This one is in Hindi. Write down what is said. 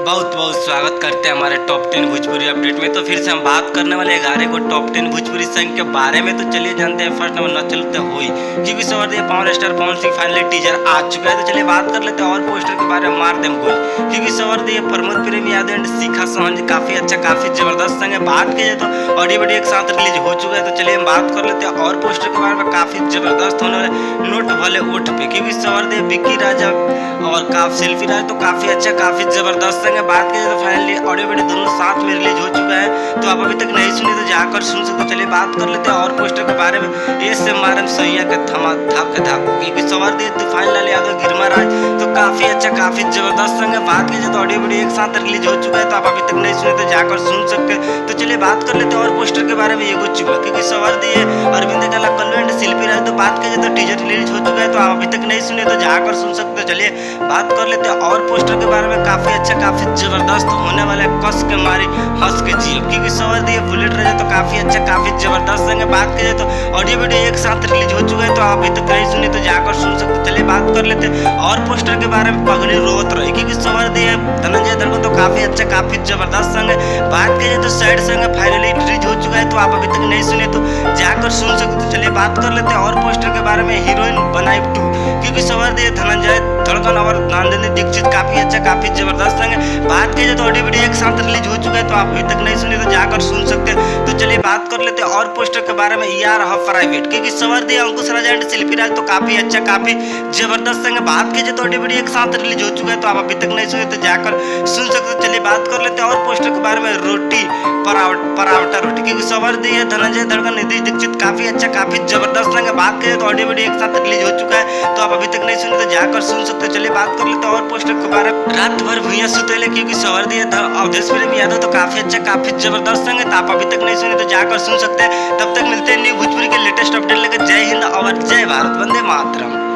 बहुत बहुत स्वागत करते हैं हमारे टॉप 10 भोजपुरी अपडेट में। तो फिर से हम बात करने वाले 11 को टॉप 10 भोजपुरी सॉन्ग के बारे में। तो चलिए जानते हैं फर्स्ट नंबर न चलते हुई क्योंकि सवर दिए power star Pawan Singh finally teaser आ चुका है। तो चलिए बात कर लेते हैं और पोस्टर के बारे में मार दे गोल क्योंकि सवर दिए प्रमोद प्रेम यादव एंड शिखा सोहन काफी अच्छा काफी जबरदस्त सॉन्ग है। बात की जाए तो ऑडियो वीडियो एक साथ रिलीज हो चुका है। तो चलिए हम बात कर लेते हैं और पोस्टर के बारे में काफी जबरदस्त होने वाले नोट भले उठ पे क्योंकि सवर दिए विक्की राजा और काफ सेल्फी राज तो काफी अच्छा काफी जबरदस्त सॉन्ग है। बात की जाए तो फाइनली ऑडियो वीडियो दोनों साथ में रिलीज हो चुका है। तो आप अभी तक नहीं सुनी तो जाकर सुन सकते हो। चलिए बात कर लेते हैं और पोस्टर के बारे में। ऐसे मारम सैया के थमा धाक धाक क्योंकि सवार दे तूफान लाल यादव गिरमा राज तो काफी अच्छा काफी जबरदस्त सॉन्ग है। बात की जाए तो ऑडियो वीडियो एक साथ रिलीज हो चुका है। तो आप अभी तक नहीं सुने तो जाकर सुन सकते हैं। तो चलिए बात कर लेते हैं और पोस्टर के बारे में। ये कुछ चुका क्योंकि सवार दिए अरविंद कला कल्लू एंड शिल्पी राज तो बात की जाए तो टीजर रिलीज हो चुका है। तो आप अभी तक नहीं सुने तो जाकर सुन सकते हो। चलिए बात कर लेते हैं और पोस्टर के बारे में। काफी अच्छा काफी जबरदस्त होने वाला है कस के मारी हंस के जियो क्योंकि सवर दिए बुलेट रहे तो काफी अच्छा काफी जबरदस्त सॉन्ग है। बात की जाए तो ऑडियो वीडियो एक साथ रिलीज हो चुका है। तो आप अभी तक नहीं सुनी तो जाकर सुन सकते। चलिए बात कर लेते हैं और पोस्टर के बारे में। पगड़ी रोत रही क्योंकि सवर दिए धनंजय धड़कन तो काफी अच्छा काफी जबरदस्त सॉन्ग है। बात की जाए तो सैड सॉन्ग है फाइनली रिलीज हो चुका है। तो आप अभी तक नहीं सुने तो जाकर सुन सकते। तो चलिए बात कर लेते हैं और पोस्टर के बारे में। हीरोइन बनाई 2 क्योंकि सवर दिए धनंजय धड़कन और नंदिनी दीक्षित काफी अच्छा काफी जबरदस्त सॉन्ग है। बात की जाए तो ऑडियो वीडियो एक साथ रिलीज हो चुका है। तो आप अभी तक नहीं सुने तो जाकर सुन सकते हैं। तो चलिए बात कर लेते हैं और पोस्टर के बारे में। यार प्राइवेट क्योंकि सवर दिए अंकुश राजा एंड शिल्पी राज तो काफी अच्छा काफी जबरदस्त सॉन्ग है। बात की जाए तो ऑडियो वीडियो एक साथ रिलीज हो चुका है। तो आप अभी तक नहीं सुने तो जाकर सुन सकते हैं। चलिए बात कर लेते हैं और पोस्टर के बारे में। रोटी परावटा रोटी क्योंकि सवर दिए धनंजय धड़कन निधि दीक्षित काफी अच्छा काफी जबरदस्त सॉन्ग है। बात की जाए तो ऑडियो वीडियो एक साथ रिलीज हो चुका है। तो आप अभी तक नहीं सुने तो जाकर सुन सकते हैं। चलिए बात कर लेते हैं और पोस्टर के बारे में। रात भर भुइया सुतेले क्योंकि सवर दिए अवधेश प्रेम यादव तो काफी अच्छा काफी जबरदस्त सॉन्ग है। तो आप अभी तक नहीं सुने तो जाकर सुन सकते हैं। तब तक मिलते हैं न्यू भोजपुरी के लेटेस्ट अपडेट लेकर। जय हिंद और जय भारत, वंदे मातरम।